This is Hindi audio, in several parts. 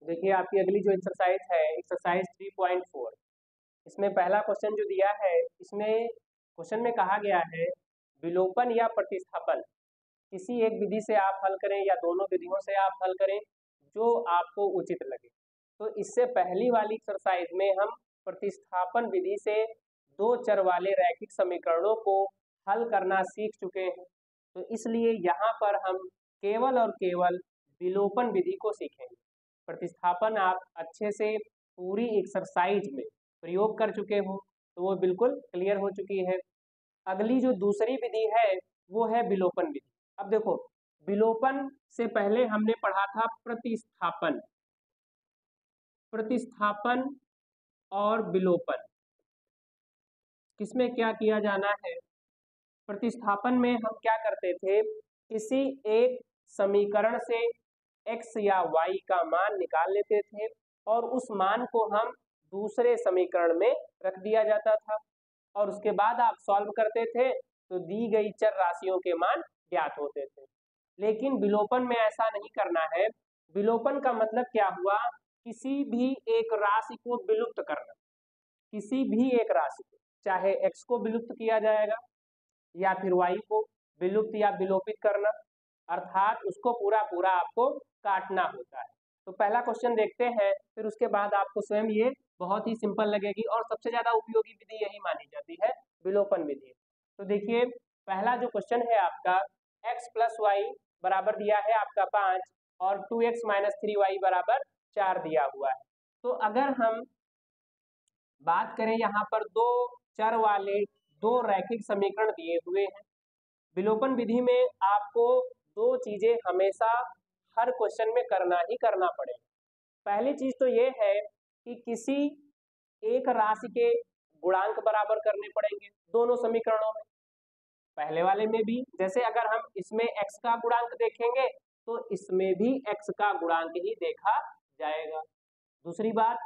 देखिए आपकी अगली जो एक्सरसाइज है एक्सरसाइज 3.4। इसमें पहला क्वेश्चन जो दिया है, इसमें क्वेश्चन में कहा गया है विलोपन या प्रतिस्थापन किसी एक विधि से आप हल करें या दोनों विधियों से आप हल करें जो आपको उचित लगे। तो इससे पहली वाली एक्सरसाइज में हम प्रतिस्थापन विधि से दो चर वाले रैखिक समीकरणों को हल करना सीख चुके हैं। तो इसलिए यहाँ पर हम केवल और केवल विलोपन विधि को सीखेंगे। प्रतिस्थापन आप अच्छे से पूरी एक्सरसाइज में प्रयोग कर चुके हो तो वो बिल्कुल क्लियर हो चुकी है। अगली जो दूसरी विधि है वो है विलोपन विधि। अब देखो, विलोपन से पहले हमने पढ़ा था प्रतिस्थापन। प्रतिस्थापन और विलोपन किसमें क्या किया जाना है। प्रतिस्थापन में हम क्या करते थे, किसी एक समीकरण से x या y का मान निकाल लेते थे और उस मान को हम दूसरे समीकरण में रख दिया जाता था और उसके बाद आप सॉल्व करते थे तो दी गई चर राशियों के मान ज्ञात होते थे। लेकिन विलोपन में ऐसा नहीं करना है। विलोपन का मतलब क्या हुआ, किसी भी एक राशि को विलुप्त करना। किसी भी एक राशि को, चाहे x को विलुप्त किया जाएगा या फिर y को विलुप्त या विलोपित करना, अर्थात उसको पूरा पूरा आपको काटना होता है। तो पहला क्वेश्चन देखते हैं, फिर उसके बाद आपको स्वयं ये बहुत ही सिंपल लगेगी और सबसे ज्यादा उपयोगी विधि यही मानी जाती है, विलोपन विधि। तो देखिए पहला जो क्वेश्चन है आपका, x प्लस वाई बराबर दिया है आपका 5 और 2x माइनस 3y बराबर 4 दिया हुआ है। तो अगर हम बात करें यहाँ पर दो चर वाले दो रैखिक समीकरण दिए हुए हैं। विलोपन विधि में आपको दो चीजें हमेशा हर क्वेश्चन में करना ही करना पड़ेगा। पहली चीज तो ये है कि किसी एक राशि के गुणांक बराबर करने पड़ेंगे दोनों समीकरणों में। पहले वाले में भी, जैसे अगर हम इसमें x का गुणांक देखेंगे तो इसमें भी x का गुणांक ही देखा जाएगा। दूसरी बात,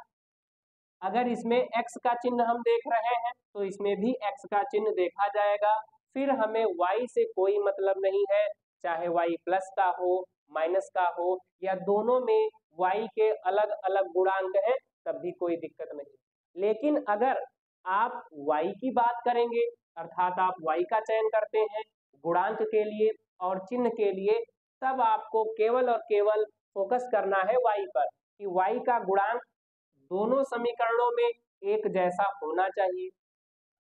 अगर इसमें x का चिन्ह हम देख रहे हैं तो इसमें भी x का चिन्ह देखा जाएगा। फिर हमें y से कोई मतलब नहीं है, चाहे y प्लस का हो माइनस का हो या दोनों में y के अलग अलग गुणांक हैं तब भी कोई दिक्कत नहीं। लेकिन अगर आप y की बात करेंगे, अर्थात आप y का चयन करते हैं गुणांक के लिए और चिन्ह के लिए, तब आपको केवल और केवल फोकस करना है y पर कि y का गुणांक दोनों समीकरणों में एक जैसा होना चाहिए।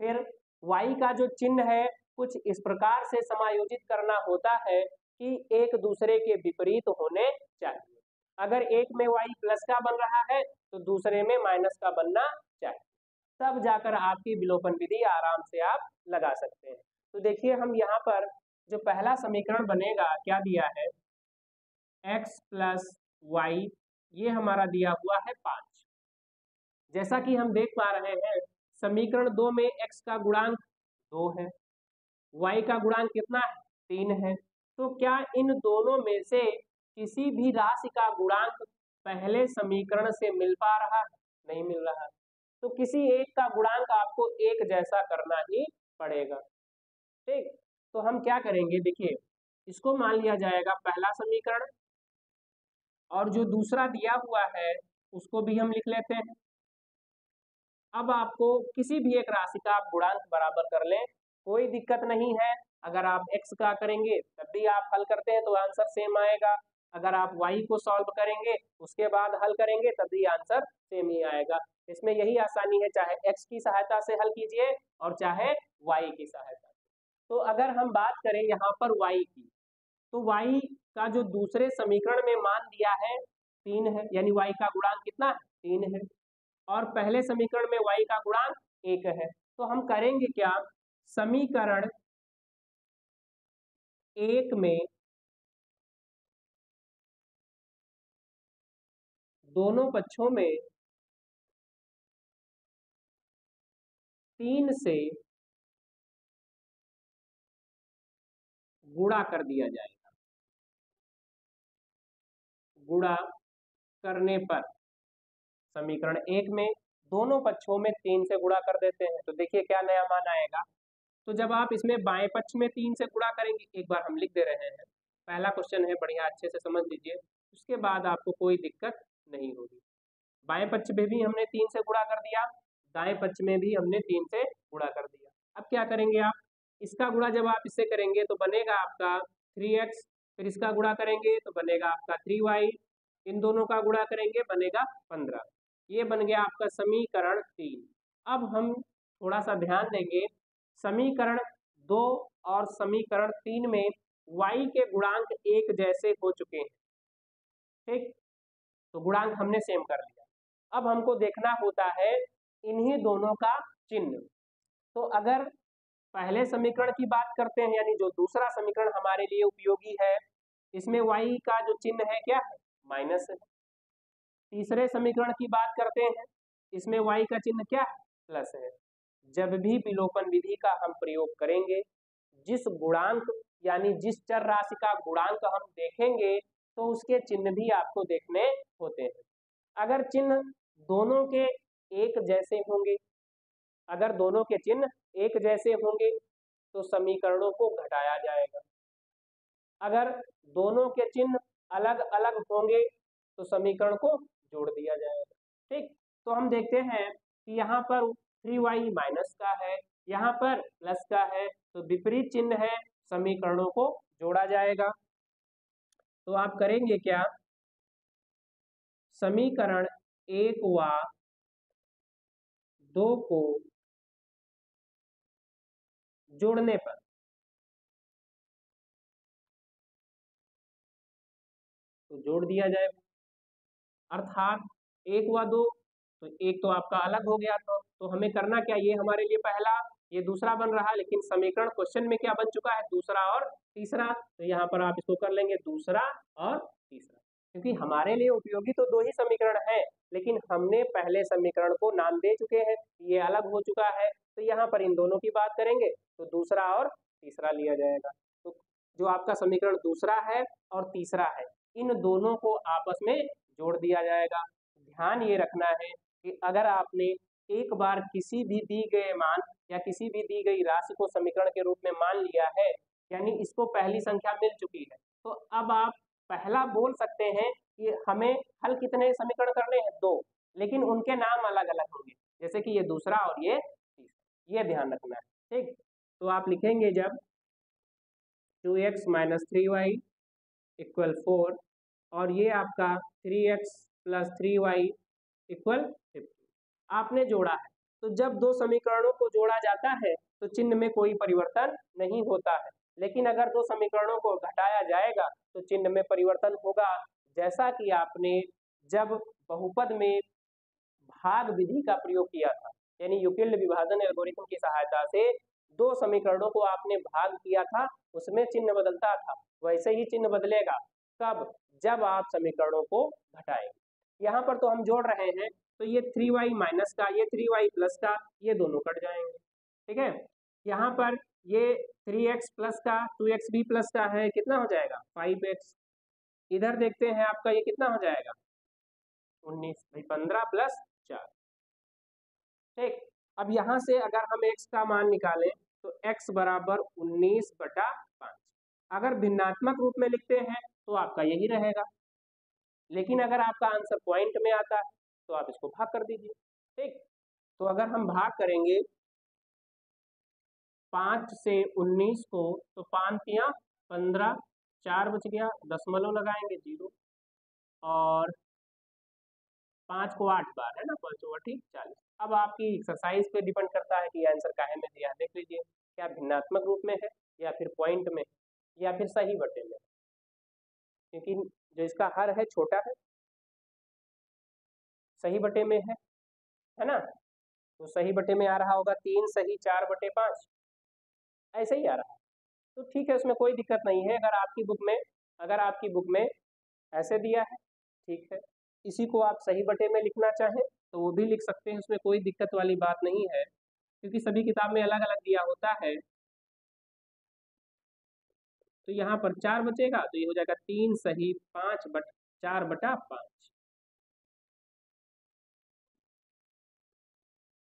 फिर y का जो चिन्ह है कुछ इस प्रकार से समायोजित करना होता है कि एक दूसरे के विपरीत होने चाहिए। अगर एक में y प्लस का बन रहा है तो दूसरे में माइनस का बनना चाहिए, तब जाकर आपकी विलोपन विधि आराम से आप लगा सकते हैं। तो देखिए हम यहाँ पर जो पहला समीकरण बनेगा क्या दिया है, x प्लस वाई, ये हमारा दिया हुआ है 5। जैसा कि हम देख पा रहे हैं समीकरण 2 में x का गुणांक 2 है, y का गुणांक कितना है 3 है। तो क्या इन दोनों में से किसी भी राशि का गुणांक पहले समीकरण से मिल पा रहा है? नहीं मिल रहा है। तो किसी एक का गुणांक आपको एक जैसा करना ही पड़ेगा। ठीक, तो हम क्या करेंगे, देखिए इसको मान लिया जाएगा पहला समीकरण और जो दूसरा दिया हुआ है उसको भी हम लिख लेते हैं। अब आपको किसी भी एक राशि का आप गुणांक बराबर कर लें, कोई दिक्कत नहीं है। अगर आप x का करेंगे तब भी आप हल करते हैं तो आंसर सेम आएगा, अगर आप y को सॉल्व करेंगे उसके बाद हल करेंगे तब भी आंसर सेम ही आएगा। इसमें यही आसानी है, चाहे x की सहायता से हल कीजिए और चाहे y की सहायता से। तो अगर हम बात करें यहाँ पर y की, तो y का जो दूसरे समीकरण में मान दिया है 3 है, यानी y का गुणांक कितना है 3 है और पहले समीकरण में y का गुणांक 1 है। तो हम करेंगे क्या, समीकरण 1 में दोनों पक्षों में 3 से गुणा कर दिया जाएगा। गुणा करने पर समीकरण 1 में दोनों पक्षों में 3 से गुणा कर देते हैं तो देखिए क्या नया मान आएगा। तो जब आप इसमें बाएं पक्ष में 3 से गुणा करेंगे, एक बार हम लिख दे रहे हैं, पहला क्वेश्चन है, बढ़िया अच्छे से समझ लीजिए, उसके बाद आपको कोई दिक्कत नहीं होगी। बाएं पक्ष में भी हमने 3 से गुणा कर दिया, दाएं पक्ष में भी हमने 3 से गुणा कर दिया। अब क्या करेंगे आप, इसका गुणा जब आप इससे करेंगे तो बनेगा आपका 3x, फिर इसका गुणा करेंगे तो बनेगा आपका 3y, इन दोनों का गुणा करेंगे बनेगा 15। ये बन गया आपका समीकरण 3। अब हम थोड़ा सा ध्यान देंगे, समीकरण 2 और समीकरण 3 में y के गुणांक एक जैसे हो चुके हैं, ठीक, तो गुणांक हमने सेम कर लिया। अब हमको देखना होता है इन्हीं दोनों का चिन्ह। तो अगर पहले समीकरण की बात करते हैं, यानी जो दूसरा समीकरण हमारे लिए उपयोगी है, इसमें y का जो चिन्ह है क्या है, माइनस है। तीसरे समीकरण की बात करते हैं, इसमें y का चिन्ह क्या है, प्लस है। जब भी विलोपन विधि का हम प्रयोग करेंगे, जिस गुणांक यानी जिस चर राशि का गुणांक हम देखेंगे तो उसके चिन्ह भी आपको देखने होते हैं। अगर चिन्ह दोनों के एक जैसे होंगे, अगर दोनों के चिन्ह एक जैसे होंगे तो समीकरणों को घटाया जाएगा। अगर दोनों के चिन्ह अलग अलग होंगे तो समीकरण को जोड़ दिया जाएगा, ठीक। तो हम देखते हैं कि यहाँ पर 3y माइनस का है, यहाँ पर प्लस का है, तो विपरीत चिन्ह है, समीकरणों को जोड़ा जाएगा। तो आप करेंगे क्या, समीकरण 1 व 2 को जोड़ने पर तो जोड़ दिया जाएगा, अर्थात 1 व 2, तो एक तो आपका अलग हो गया था, तो हमें करना क्या, ये हमारे लिए पहला, ये दूसरा बन रहा है, लेकिन समीकरण क्वेश्चन में क्या बन चुका है, दूसरा और तीसरा। तो यहाँ पर आप इसको कर लेंगे दूसरा और तीसरा, क्योंकि हमारे लिए उपयोगी तो 2 ही समीकरण है, लेकिन हमने पहले समीकरण को नाम दे चुके हैं, ये अलग हो चुका है, तो यहाँ पर इन दोनों की बात करेंगे तो दूसरा और तीसरा लिया जाएगा। तो जो आपका समीकरण दूसरा है और तीसरा है, इन दोनों को आपस में जोड़ दिया जाएगा। ध्यान ये रखना है कि अगर आपने एक बार किसी भी दी गए मान या किसी भी दी गई राशि को समीकरण के रूप में मान लिया है, यानी इसको पहली संख्या मिल चुकी है, तो अब आप पहला बोल सकते हैं कि हमें हल कितने समीकरण करने हैं, 2, लेकिन उनके नाम अलग अलग होंगे, जैसे कि ये दूसरा और ये तीसरा, ये ध्यान रखना है, ठीक। तो आप लिखेंगे जब 2x माइनस 3y इक्वल 4 और ये आपका 3x प्लस 3y इक्वल 50, आपने जोड़ा है। तो जब 2 समीकरणों को जोड़ा जाता है तो चिन्ह में कोई परिवर्तन नहीं होता है, लेकिन अगर 2 समीकरणों को घटाया जाएगा तो चिन्ह में परिवर्तन होगा, जैसा कि आपने जब बहुपद में भाग विधि का प्रयोग किया था, यानी यूक्लिड विभाजन एल्गोरिथम की सहायता से 2 समीकरणों को आपने भाग किया था, उसमें चिन्ह बदलता था, वैसे ही चिन्ह बदलेगा कब, जब आप समीकरणों को घटाएंगे। यहाँ पर तो हम जोड़ रहे हैं, तो ये 3y माइनस का, ये 3y प्लस का, ये दोनों कट जाएंगे, ठीक है। यहाँ पर ये 3x प्लस का 2x भी प्लस का है, कितना हो जाएगा 5x। इधर देखते हैं आपका ये कितना हो जाएगा 19, भाई 15 प्लस 4, ठीक। अब यहाँ से अगर हम x का मान निकालें तो x बराबर 19/5। अगर भिन्नात्मक रूप में लिखते हैं तो आपका यही रहेगा, लेकिन अगर आपका आंसर पॉइंट में आता है तो आप इसको भाग कर दीजिए, ठीक। तो अगर हम भाग करेंगे 5 से 19 को, तो 5 या 15, 4 बच गया, दशमलव लगाएंगे 0, और 5 को 8 बार है ना, 5 ठीक 40। अब आपकी एक्सरसाइज पे डिपेंड करता है कि आंसर काहे में दिया है, देख लीजिए क्या भिन्नात्मक रूप में है या फिर पॉइंट में या फिर सही बटे में, क्योंकि जो इसका हर है छोटा है, सही बटे में है ना, तो सही बटे में आ रहा होगा 3 सही 4/5, ऐसे ही आ रहा है। तो ठीक है, उसमें कोई दिक्कत नहीं है। अगर आपकी बुक में ऐसे दिया है, ठीक है, इसी को आप सही बटे में लिखना चाहें तो वो भी लिख सकते हैं, उसमें कोई दिक्कत वाली बात नहीं है, क्योंकि सभी किताब में अलग अलग दिया होता है। तो यहाँ पर 4 बचेगा, तो ये हो जाएगा 3 सही 4/5,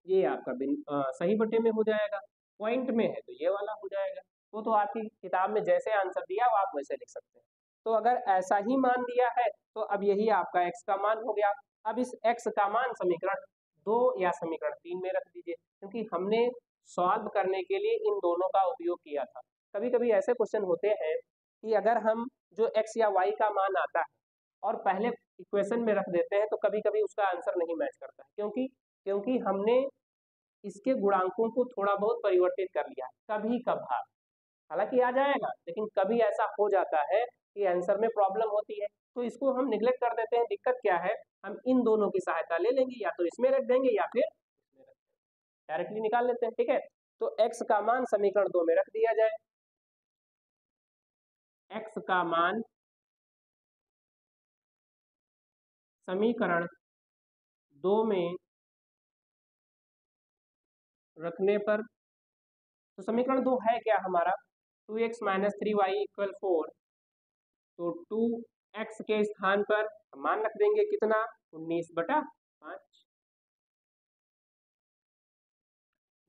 ये आपका सही बटे में हो जाएगा। पॉइंट में है तो ये वाला हो जाएगा, वो तो आपकी किताब में जैसे आंसर दिया वो आप वैसे लिख सकते हैं। तो अगर ऐसा ही मान दिया है तो अब यही आपका x का मान हो गया। अब इस x का मान समीकरण 2 या समीकरण 3 में रख दीजिए, क्योंकि हमने सॉल्व करने के लिए इन दोनों का उपयोग किया था। कभी कभी ऐसे क्वेश्चन होते हैं कि अगर हम जो x या y का मान आता है और पहले इक्वेशन में रख देते हैं तो कभी कभी उसका आंसर नहीं मैच करता है, क्योंकि हमने इसके गुणांकों को थोड़ा बहुत परिवर्तित कर लिया है कभी कभार। हालांकि आ जाएगा, लेकिन कभी ऐसा हो जाता है कि आंसर में प्रॉब्लम होती है, तो इसको हम निगलेक्ट कर देते हैं। दिक्कत क्या है, हम इन दोनों की सहायता ले लेंगे, या तो इसमें रख देंगे या फिर इसमें रख देंगे, डायरेक्टली निकाल लेते हैं। ठीक है, तो x का मान समीकरण 2 में रख दिया जाए। x का मान समीकरण 2 में रखने पर, तो समीकरण 2 है क्या हमारा, 2x - 3y = 4। तो 2x के स्थान पर मान रख देंगे कितना, 19/5।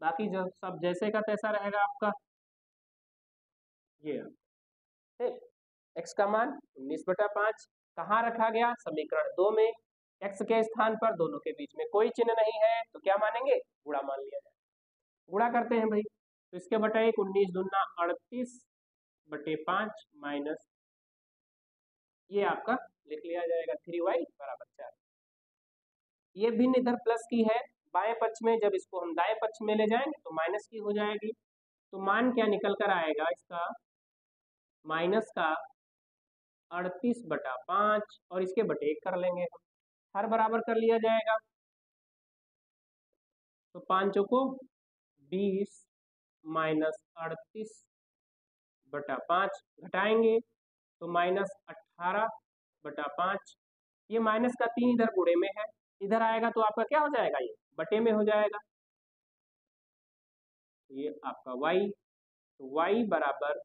बाकी जो सब जैसे का तैसा रहेगा आपका। ये ठीक, x का मान 19/5 कहाँ रखा गया, समीकरण 2 में। x के स्थान पर दोनों के बीच में कोई चिन्ह नहीं है तो क्या मानेंगे, गुणा मान लिया जाए। गुणा करते हैं भाई, तो इसके बटे 1, 19 दूना 38/5 माइनस ये आपका लिख लिया जाएगा 3y = 4। ये भिन्न इधर प्लस की है बाएं पक्ष में, जब इसको हम दाएं पक्ष में ले जाएंगे तो माइनस की हो जाएगी। तो मान क्या निकल कर आएगा इसका, माइनस का 38/5 और इसके बटे 1 कर लेंगे हम, हर बराबर कर लिया जाएगा। तो 5 को 20 माइनस 38/5 घटाएंगे तो -18/5। ये माइनस का 3 इधर गुणे में है, इधर आएगा तो आपका क्या हो जाएगा, ये बटे में हो जाएगा। ये आपका y, तो y बराबर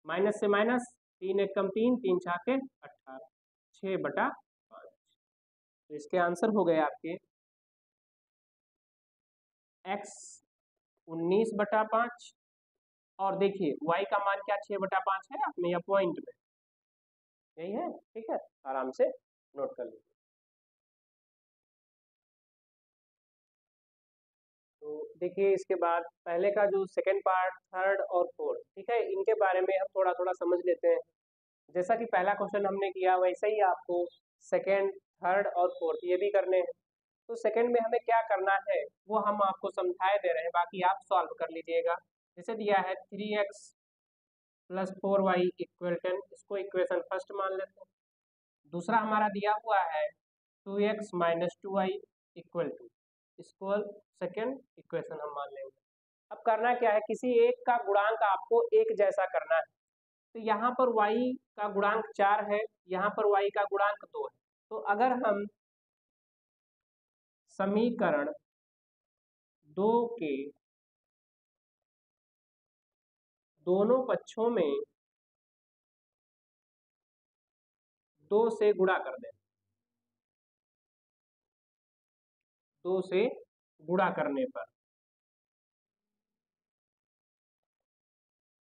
माइनस से माइनस 3 × 1 = 3, 3 × 6 = 18, 6/5। तो इसके आंसर हो गए आपके x 19/5 और देखिए y का मान क्या 6/5 है आपने या पॉइंट में, यही है। ठीक है, आराम से नोट कर लीजिए। तो देखिए इसके बाद पहले का जो सेकंड पार्ट, थर्ड और फोर्थ, ठीक है, इनके बारे में हम थोड़ा थोड़ा समझ लेते हैं। जैसा कि पहला क्वेश्चन हमने किया वैसे ही आपको सेकंड, थर्ड और फोर्थ ये भी करने हैं। तो सेकंड में हमें क्या करना है वो हम आपको समझाए दे रहे हैं, बाकी आप सॉल्व कर लीजिएगा। जैसे दिया है 3x + 4y = 10, इसको इक्वेशन फर्स्ट मान लेते हैं। दूसरा हमारा दिया हुआ है 2x - 2y = 2, इसको सेकंड इक्वेशन हम मान लेंगे। अब करना क्या है, किसी एक का गुणांक आपको एक जैसा करना है। तो यहाँ पर y का गुणांक 4 है, यहाँ पर y का गुणांक 2 है। तो अगर हम समीकरण 2 के दोनों पक्षों में 2 से गुणा कर दें, 2 से गुणा करने पर,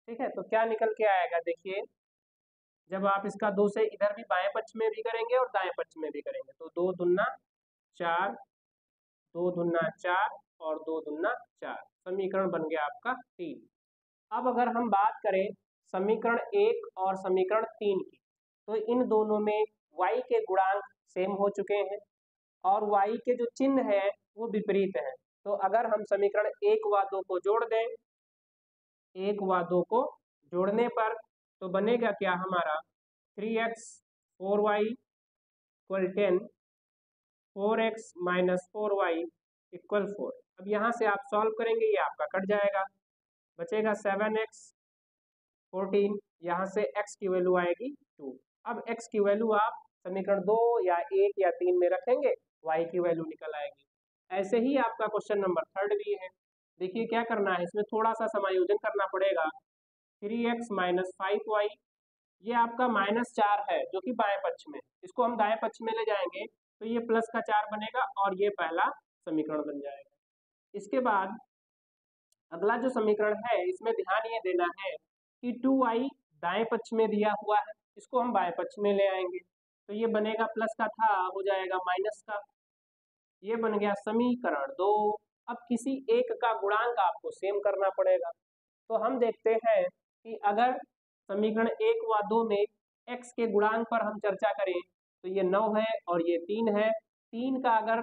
ठीक है, तो क्या निकल के आएगा, देखिए जब आप इसका 2 से इधर भी बाएं पक्ष में भी करेंगे और दाएं पक्ष में भी करेंगे तो 2 दूना 4, 2 दूना 4 और 2 दूना 4, समीकरण बन गया आपका 3। अब अगर हम बात करें समीकरण 1 और समीकरण 3 की, तो इन दोनों में y के गुणांक सेम हो चुके हैं और y के जो चिन्ह है वो विपरीत है। तो अगर हम समीकरण 1 व 2 को जोड़ दें, 1 व 2 को जोड़ने पर तो बनेगा क्या हमारा 3x 4y = 10, 4x - 4y = 4। अब यहाँ से आप सॉल्व करेंगे, ये आपका कट जाएगा, बचेगा 7x 14, यहाँ से x की वैल्यू आएगी 2। अब x की वैल्यू आप समीकरण 2 या 1 या 3 में रखेंगे, y की वैल्यू निकल आएगी। ऐसे ही आपका क्वेश्चन नंबर थर्ड भी है। देखिए क्या करना है, इसमें थोड़ा सा समायोजन करना पड़ेगा। 3x - 5y, ये आपका -4 है जो कि बाएं पक्ष में, इसको हम दाएं पक्ष में ले जाएंगे तो ये प्लस का 4 बनेगा और ये पहला समीकरण बन जाएगा। इसके बाद अगला जो समीकरण है इसमें ध्यान ये देना है कि 2y दाएं पक्ष में दिया हुआ है इसको हम बाएं पक्ष में ले आएंगे, तो ये बनेगा प्लस का था हो जाएगा माइनस का। ये बन गया समीकरण 2। अब किसी एक का गुणांक आपको सेम करना पड़ेगा। तो हम देखते हैं कि अगर समीकरण 1 व 2 में x के गुणांक पर हम चर्चा करें तो ये 9 है और ये 3 है। 3 का अगर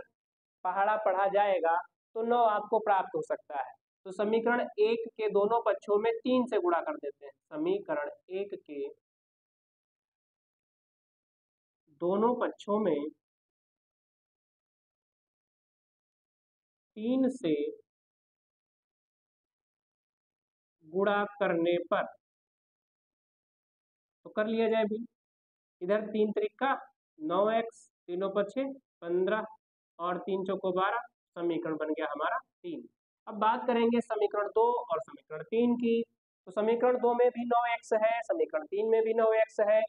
पहाड़ा पढ़ा जाएगा तो 9 आपको प्राप्त हो सकता है। तो समीकरण 1 के दोनों पक्षों में 3 से गुणा कर देते हैं। समीकरण 1 के दोनों पक्षों में 3 से गुणा करने पर, तो कर लिया जाए भी। इधर 3 त्रिका 9x, तीनों पक्षे 15 और 3 चौको 12, समीकरण बन गया हमारा 3। अब बात करेंगे समीकरण 2 और समीकरण 3 की। तो समीकरण 2 में भी 9x है, समीकरण 3 में भी 9x है,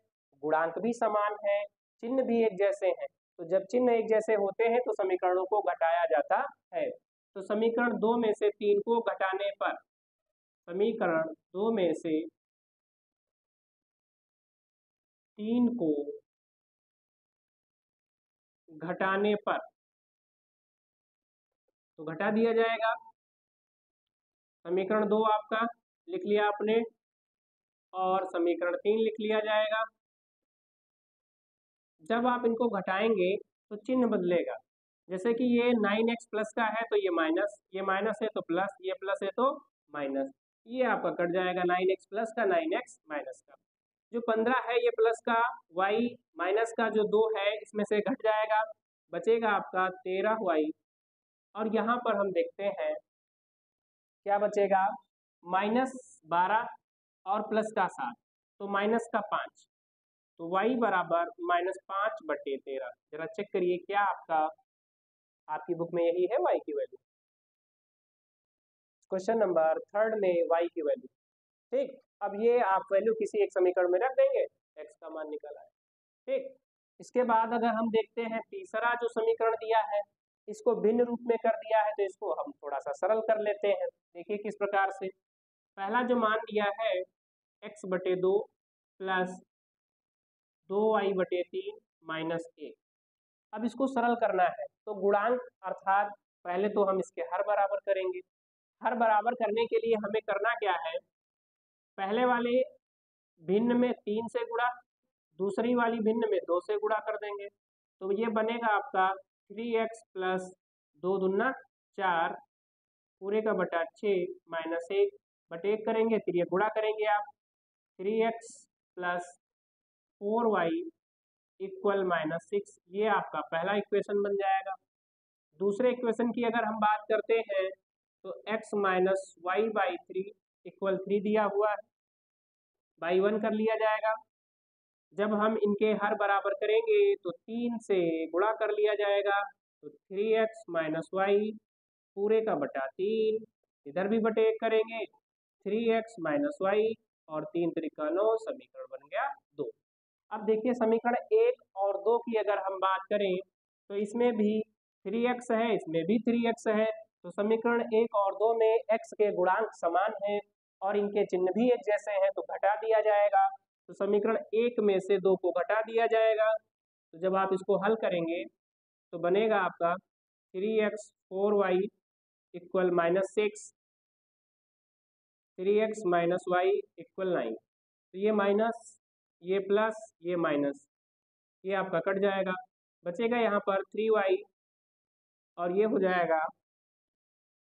गुणांक भी समान है, चिन्ह भी एक जैसे हैं। तो जब चिन्ह एक जैसे होते हैं तो समीकरणों को घटाया जाता है। तो समीकरण 2 में से 3 को घटाने पर, समीकरण 2 में से 3 को घटाने पर, तो घटा दिया जाएगा। समीकरण 2 आपका लिख लिया आपने और समीकरण 3 लिख लिया जाएगा। जब आप इनको घटाएंगे तो चिन्ह बदलेगा। जैसे कि ये 9x प्लस का है तो ये माइनस है तो प्लस, ये प्लस है तो माइनस, ये आपका कट जाएगा 9x प्लस का 9x माइनस का। जो 15 है ये प्लस का, y माइनस का जो 2 है इसमें से घट जाएगा, बचेगा आपका 13y। और यहाँ पर हम देखते हैं क्या बचेगा, -12 और प्लस का 7, तो माइनस का 5, तो y बराबर -5/13। जरा चेक करिए क्या आपकी बुक में यही है y की वैल्यू। क्वेश्चन नंबर 3 में y की वैल्यू। ठीक, अब ये आप वैल्यू किसी एक समीकरण में रख देंगे, x का मान निकल आए। ठीक, इसके बाद अगर हम देखते हैं तीसरा जो समीकरण दिया है इसको भिन्न रूप में कर दिया है, तो इसको हम थोड़ा सा सरल कर लेते हैं। देखिए किस प्रकार से। पहला जो मान दिया है x/2 प्लस 2y/3 माइनस 1। अब इसको सरल करना है तो गुणांक अर्थात पहले तो हम इसके हर बराबर करेंगे। हर बराबर करने के लिए हमें करना क्या है, पहले वाले भिन्न में 3 से गुणा, दूसरी वाली भिन्न में 2 से गुणा कर देंगे। तो ये बनेगा आपका 3x प्लस 2 दूना 4 पूरे का बटा 6 माइनस 1/1 करेंगे, फिर ये गुणा करेंगे आप 3x प्लस 4y इक्वल -6। ये आपका पहला इक्वेशन बन जाएगा। दूसरे इक्वेशन की अगर हम बात करते हैं तो x minus y by 3 equal 3 दिया हुआ है, बाई 1 कर लिया जाएगा। जब हम इनके हर बराबर करेंगे तो 3 से गुणा कर लिया जाएगा, तो 3x माइनस वाई पूरे का बटा 3, इधर भी बटे 1 करेंगे 3x माइनस वाई और 3 त्रिका 9, समीकरण बन गया 2। अब देखिए समीकरण 1 और 2 की अगर हम बात करें तो इसमें भी 3x है, इसमें भी 3x है। तो समीकरण 1 और 2 में x के गुणांक समान हैं और इनके चिन्ह भी एक जैसे हैं, तो घटा दिया जाएगा। तो समीकरण 1 में से 2 को घटा दिया जाएगा। तो जब आप इसको हल करेंगे तो बनेगा आपका 3x 4y equal -6, 3x minus Y equal 9। तो ये माइनस, ये प्लस, ये माइनस, ये आपका कट जाएगा, बचेगा यहाँ पर 3y और ये हो जाएगा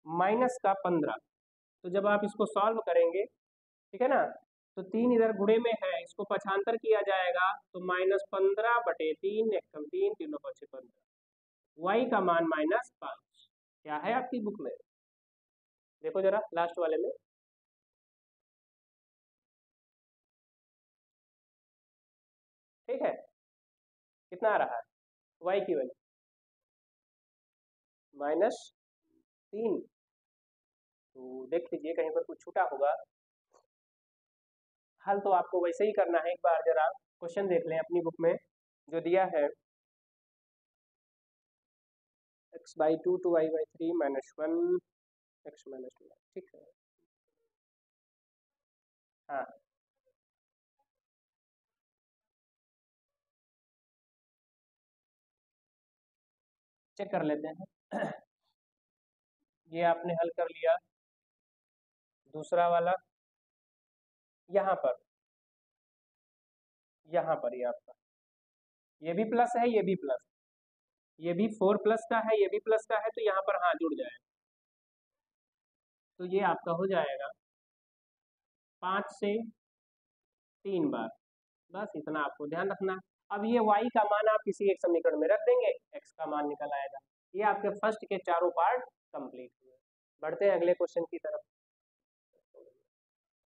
माइनस का 15। तो जब आप इसको सॉल्व करेंगे, ठीक है ना, तो 3 इधर गुणे में है, इसको पक्षांतर किया जाएगा तो -15/3 एकम 3 तीनों पक्षे 15, y का मान -5। क्या है आपकी बुक में, देखो जरा लास्ट वाले में। ठीक है, कितना आ रहा है y की वैल्यू -3। तो देख लीजिए कहीं पर कुछ छूटा होगा। हल तो आपको वैसे ही करना है, एक बार जरा क्वेश्चन देख लें अपनी बुक में जो दिया है, x/2 to y/3 -1 x -2। ठीक है, हाँ चेक कर लेते हैं। ये आपने हल कर लिया। दूसरा वाला यहाँ पर ये आपका, ये भी प्लस है, ये भी प्लस, ये भी 4 प्लस का है, ये भी प्लस का है, तो यहाँ पर हाँ जुड़ जाएगा। तो ये आपका हो जाएगा 5 से 3 बार। बस इतना आपको ध्यान रखना। अब ये y का मान आप किसी एक समीकरण में रख देंगे, x का मान निकल आएगा। ये आपके फर्स्ट के चारों पार्ट कंप्लीट हुए। बढ़ते हैं अगले क्वेश्चन की तरफ।